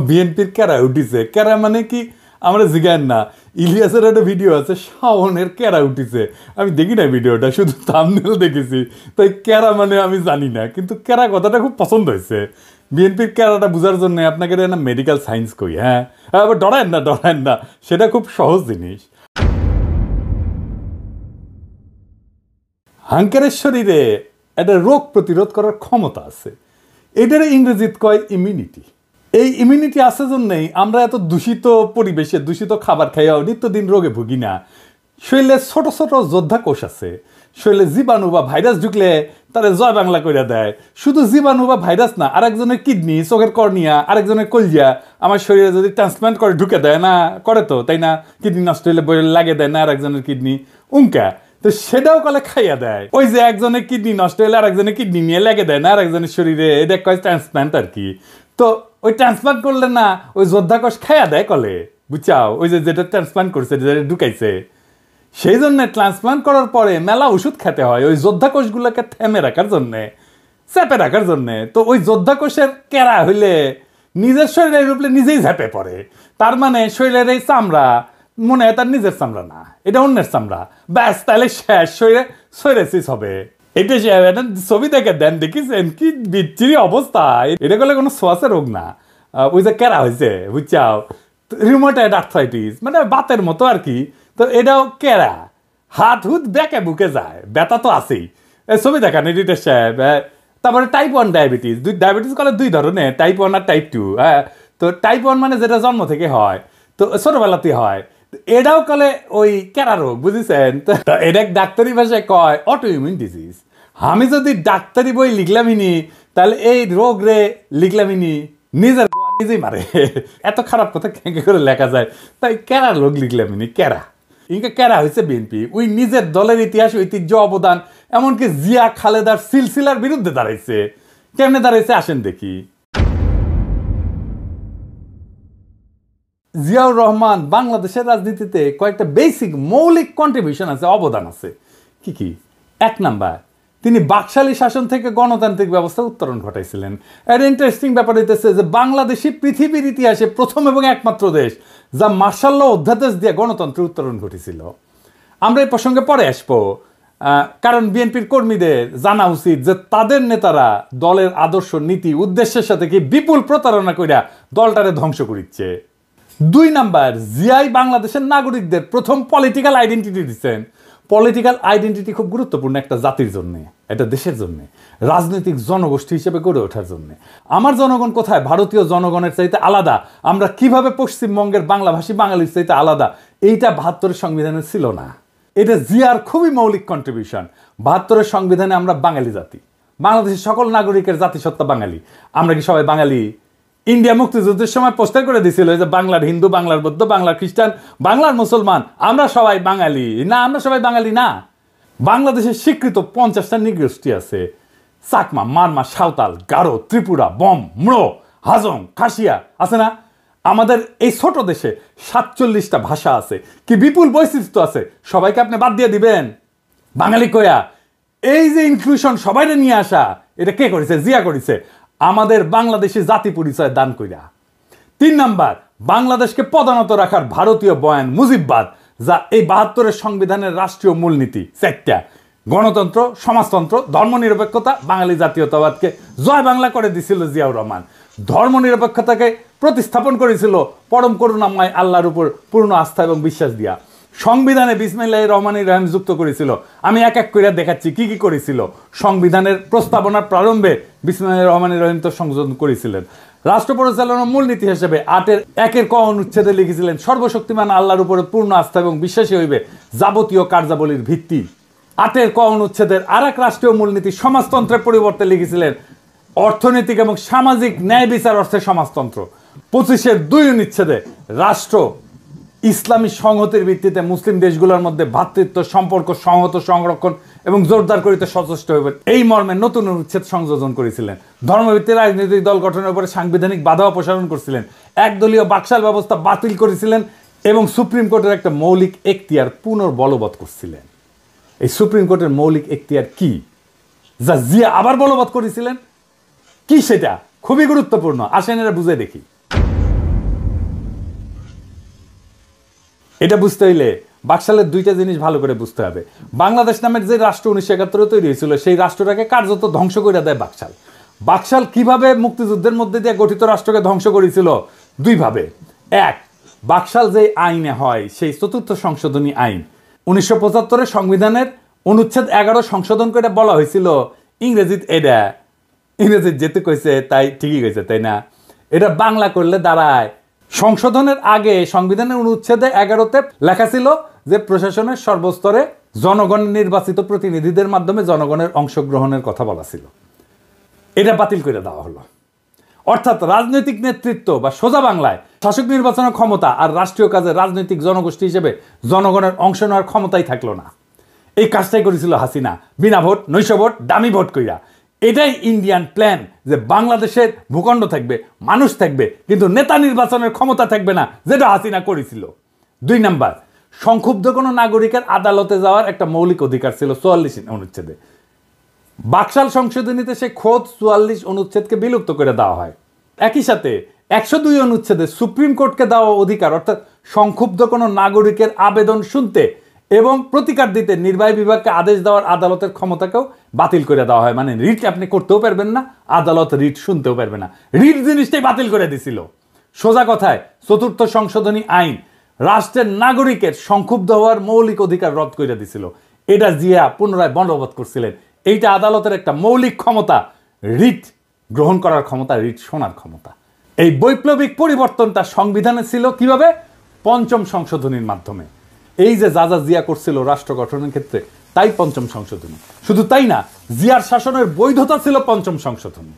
বিএনপির ক্যারা উঠিছে। ক্যারা মানে কি আমরা জিগান না, ইলিয়াসের একটা ভিডিও আছে শাওনের ক্যারা উঠিছে, আমি দেখি না ভিডিওটা, শুধু থাম্বনেল দেখেছি, তাই ক্যারা মানে আমি জানি না, কিন্তু ক্যারা কথাটা খুব পছন্দ হয়েছে। বিএনপির ক্যারাটা বোঝার জন্য আপনাকে না মেডিকেল সায়েন্স কই, হ্যাঁ আবার ডরায়েন না, সেটা খুব সহজ জিনিস। হাঙ্কারের শরীরে একটা রোগ প্রতিরোধ করার ক্ষমতা আছে, এটার ইংরেজিত কয় ইমিউনিটি। এই ইমিউনিটি আছে জন্যই আমরা এত দূষিত পরিবেশে দূষিত খাবার খাইয়াও নিত্যদিন রোগে ভুগি না। শরীরে ছোট ছোট যোদ্ধা কোষ আছে, শরীরে জীবাণু বা ভাইরাস ঢুকলে তারা জয় বাংলা করে দেয়। শুধু জীবাণু বা ভাইরাস না, আরেকজনের কিডনি, চোখের কর্নিয়া, আরেকজনের কলজিয়া আমার শরীরে যদি ট্রান্সপ্লান্ট করে ঢুকে দেয় না, করে তো তাই না, কিডনি নষ্ট হলে লাগে দেয় না আরেকজনের কিডনি উঙ্কা, তো সেটাও কলে খাইয়া দেয়। ওই যে একজনের কিডনি নষ্ট হলে আরেকজনের কিডনি নিয়ে লেগে দেয় না আরেকজনের শরীরে, এটা কয় ট্রান্সপ্লান্ট আর কি। তো ওই ট্রান্সপ্লান্ট করলে না ওই যোদ্ধা কোষ খাইয়া দেয় কলে, বুঝছাও, ওই যে যেটা ট্রান্সপ্লান্ট করছে, যেটা ঢুকাইছে, সেই জন্য ট্রান্সপ্লান্ট করার পরে মেলা ওষুধ খেতে হয় ওই যোদ্ধা কোষগুলোকে থেমে রাখার জন্যে, চেপে রাখার জন্যে। তো ওই যোদ্ধা কোষের ক্যারা হইলে নিজের শরীরের উপরে নিজেই ঝেপে পড়ে, তার মানে শরীরের এই চামড়া মনে হয় তার নিজের চামড়া না, এটা অন্যের চামড়া, ব্যাস তাহলে শেষ, শরীরে সোরেসিস হবে। এটা ছবি দেখে দেন, দেখিছেন কি বিচ্ছিরি অবস্থা, এটা করলে কোনো শ্বাসে রোগ না, ওই যে ক্যারা হয়েছে, বুঝছাও, রিউমাটয়েড আর্থ্রাইটিস মানে বাতের মতো আর কি। তো এটাও ক্যারা, হাত হুত বেঁকে বুকে যায়, ব্যথা তো আছেই, ছবি দেখান এডিটর সাহেব। তারপরে টাইপ 1 ডায়াবেটিস, ডায়াবেটিস কলে দুই ধরনের, টাইপ 1 আর টাইপ 2। হ্যাঁ, তো টাইপ 1 মানে যেটা জন্ম থেকে হয়, তো ছোটবেলাতেই হয়, এটাও কলে ওই ক্যারা রোগ, বুঝেছেন। তো এটা ডাক্তারি ভাষায় কয় অটো ইমিউন ডিজিজ। আমি যদি ডাক্তারি বই লিখলামিনি তাহলে এই রোগ রে লিখলামিনি, নিজের নিজেই মারে, এত খারাপ কথা কেঁকে করে লেখা যায়, তাই ক্যারা রোগ লিখলামিনি, ক্যারা। ইনকা ক্যারা হয়েছে বিএনপি, ওই নিজের দলের ইতিহাস ঐতিহ্য অবদান, এমনকি জিয়া খালেদার সিলসিলার বিরুদ্ধে দাঁড়াইছে। কেমনে দাঁড়াইছে আসেন দেখি। জিয়াউর রহমান বাংলাদেশের রাজনীতিতে কয়েকটা বেসিক মৌলিক কন্ট্রিবিউশন আছে, অবদান আছে। কি কি? 1 নাম্বার, তিনি বাকশালী শাসন থেকে গণতান্ত্রিক ব্যবস্থা উত্তরণ ঘটাইছিলেন। এর ইন্টারেস্টিং ব্যাপার হইতেছে যে বাংলাদেশই পৃথিবীর ইতিহাসে প্রথম এবং একমাত্র দেশ যা মার্শাল ল অধ্যাদেশ দিয়ে গণতন্ত্রের উত্তরণ ঘটেছিল। আমরা এই প্রসঙ্গে পরে আসবো, কারণ বিএনপির কর্মীদের জানা উচিত যে তাদের নেতারা দলের আদর্শ, নীতি, উদ্দেশ্যের সাথে কি বিপুল প্রতারণা কইরা দলটারে ধ্বংস করিচ্ছে। 2 নাম্বার, জিয়াই বাংলাদেশের নাগরিকদের প্রথম পলিটিক্যাল আইডেন্টিটি দিচ্ছেন। পলিটিক্যাল আইডেন্টিটি খুব গুরুত্বপূর্ণ একটা জাতির জন্য, এটা দেশের জন্য, রাজনৈতিক জনগোষ্ঠী হিসেবে গড়ে ওঠার জন্য। আমার জনগণ কোথায় ভারতীয় জনগণের চাইতে আলাদা, আমরা কিভাবে পশ্চিমবঙ্গের বাংলাভাষী বাঙালির চাইতে আলাদা, এইটা 72-এর সংবিধানে ছিল না। এটা জিয়ার খুবই মৌলিক কন্ট্রিবিউশন। 72-এর সংবিধানে আমরা বাঙালি জাতি, বাংলাদেশের সকল নাগরিকের জাতিসত্তা বাঙালি। আমরা কি সবাই বাঙালি? ইন্ডিয়া মুক্তিযুদ্ধের সময় পোস্টার করে দিয়েছিল যে বাংলার হিন্দু, বাংলার বৌদ্ধ, বাংলার খ্রিস্টান, বাংলার মুসলমান, আমরা সবাই বাঙালি না। আমরা সবাই বাঙালি না। বাংলাদেশের স্বীকৃত 50টা নৃগোষ্ঠী আছে, চাকমা, মারমা, সাঁওতাল, গারো, ত্রিপুরা, বম, ম্রো, হাজং, খাসিয়া আছে না। আমাদের এই ছোট দেশে 47টা ভাষা আছে, কি বিপুল বৈচিত্র্য আছে, সবাইকে আপনি বাদ দিয়ে দিবেন বাঙালি কয়া? এই যে ইনক্লুশন, সবাইকে নিয়ে আসা, এটা কে করেছে? জিয়া করেছে, আমাদের বাংলাদেশি জাতি পরিচয় দান কইরা। 3 নাম্বার, বাংলাদেশকে পদানত রাখার ভারতীয় বয়ান মুজিববাদ, যা এই 72-এর সংবিধানের রাষ্ট্রীয় মূলনীতি 4টা: গণতন্ত্র, সমাজতন্ত্র, ধর্মনিরপেক্ষতা, বাঙালি জাতীয়তাবাদকে জয় বাংলা করে দিছিল জিয়াউর রহমান। ধর্মনিরপেক্ষতাকে প্রতিস্থাপন করেছিল পরম করুণাময় আল্লাহর উপর পূর্ণ আস্থা এবং বিশ্বাস দিয়া। সংবিধানে বিসমিল্লাহির রহমানির রহিম যুক্ত করেছিল। আমি এক এক করে দেখাচ্ছি কি কি করেছিল। সংবিধানের প্রস্তাবনার প্রারম্ভে বিসমিল্লাহির রহমানির রহিম তো সংযোজন করেছিলেন। রাষ্ট্র পরিচালনার মূলনীতি হিসেবে 8-এর ক অনুচ্ছেদে লিখেছিলেন, সর্বশক্তিমান আল্লাহর উপরে পূর্ণ আস্থা এবং বিশ্বাসী হইবে যাবতীয় কার্যাবলীর ভিত্তি। 8-এর ক অনুচ্ছেদের আর এক রাষ্ট্রীয় মূলনীতি সমাজতন্ত্রের পরিবর্তে লিখেছিলেন, অর্থনৈতিক এবং সামাজিক ন্যায় বিচার অর্থে সমাজতন্ত্র। 25-এর 2 অনুচ্ছেদে রাষ্ট্র ইসলামী সংহতির ভিত্তিতে মুসলিম দেশগুলোর মধ্যে ভ্রাতৃত্ব সম্পর্ক সংহত, সংরক্ষণ এবং জোরদার করিতে সচেষ্ট হইবে, এই মর্মে নতুন অনুচ্ছেদ সংযোজন করেছিলেন। ধর্মভিত্তিক রাজনৈতিক দল গঠনের উপরে সাংবিধানিক বাধা অপসারণ করেছিলেন। একদলীয় বাকশাল ব্যবস্থা বাতিল করেছিলেন এবং সুপ্রিম কোর্টের একটা মৌলিক এখতিয়ার পুনর্বলবৎ করছিলেন। এই সুপ্রিম কোর্টের মৌলিক এখতিয়ার কি, যা জিয়া আবার বলবৎ করেছিলেন? কি সেটা? খুবই গুরুত্বপূর্ণ, আসেন এরা বুঝে দেখি। এটা বুঝতে হইলে বাকশালের দুইটা জিনিস ভালো করে বুঝতে হবে। বাংলাদেশ নামের যে রাষ্ট্র 1971 তৈরি হয়েছিল, সেই রাষ্ট্রটাকে কার্যত ধ্বংস করে দেয় বাকশাল। বাকশাল কিভাবে মুক্তিযুদ্ধের মধ্যে দিয়ে গঠিত রাষ্ট্রকে ধ্বংস করেছিল? দুইভাবে। এক, বাকশাল যে আইনে হয়, সেই 4th সংশোধনী আইন 1975 সংবিধানের অনুচ্ছেদ 11 সংশোধন করে বলা হয়েছিল, ইংরেজিত এটা, ইংরেজিত যেতে কইছে তাই ঠিকই কইছে, তাই না? এটা বাংলা করলে দাঁড়ায়, সংশোধনের আগে সংবিধানের অনুচ্ছেদে 11তে লেখা ছিল যে প্রশাসনের সর্বস্তরে জনগণের নির্বাচিত প্রতিনিধিদের মাধ্যমে জনগণের অংশগ্রহণের কথা বলা ছিল। এটা বাতিল করে দেওয়া হলো। অর্থাৎ রাজনৈতিক নেতৃত্ব বা সোজা বাংলায় শাসক নির্বাচনের ক্ষমতা আর রাষ্ট্রীয় কাজে রাজনৈতিক জনগোষ্ঠী হিসেবে জনগণের অংশ নেওয়ার ক্ষমতাই থাকলো না। এই কাজটাই করেছিল হাসিনা, বিনা ভোট, নৈশ ভোট, দামি ভোট কইরা। এটাই ইন্ডিয়ান প্ল্যান, যে বাংলাদেশের ভূখণ্ড থাকবে, মানুষ থাকবে, কিন্তু নেতা নির্বাচনের ক্ষমতা থাকবে না, যেটা হাসিনা করেছিল। 2 নাম্বার, সংক্ষুব্ধ কোনো নাগরিকের আদালতে যাওয়ার একটা মৌলিক অধিকার ছিল 44 অনুচ্ছেদে। বাকশাল সংশোধনীতে সে খোদ 44 অনুচ্ছেদকে বিলুপ্ত করে দেওয়া হয়। একই সাথে 102 অনুচ্ছেদে সুপ্রিম কোর্টকে দেওয়া অধিকার, অর্থাৎ সংক্ষুব্ধ কোনো নাগরিকের আবেদন শুনতে এবং প্রতিকার দিতে নির্বাহী বিভাগকে আদেশ দেওয়ার আদালতের ক্ষমতাকেও বাতিল করে দেওয়া হয়। মানে রিট আপনি করতেও পারবেন না, আদালত রিট শুনতেও পারবে না। রিট জিনিসটাই বাতিল করে দিছিল। সোজা কথায় 4th সংশোধনী আইন রাষ্ট্রের নাগরিকের সংক্ষুব্ধ হওয়ার মৌলিক অধিকার রদ করে দিছিল। এটা জিয়া পুনরায় বলবৎ করছিলেন। এইটা আদালতের একটা মৌলিক ক্ষমতা, রিট গ্রহণ করার ক্ষমতা, রিট শোনার ক্ষমতা। এই বৈপ্লবিক পরিবর্তনটা সংবিধানে ছিল কিভাবে? 5ম সংশোধনীর মাধ্যমে। এই যে যা যা জিয়া করছিল রাষ্ট্র গঠনের ক্ষেত্রে, তাই 5ম সংশোধনী। শুধু তাই না, জিয়ার শাসনের বৈধতা ছিল 5ম সংশোধনী।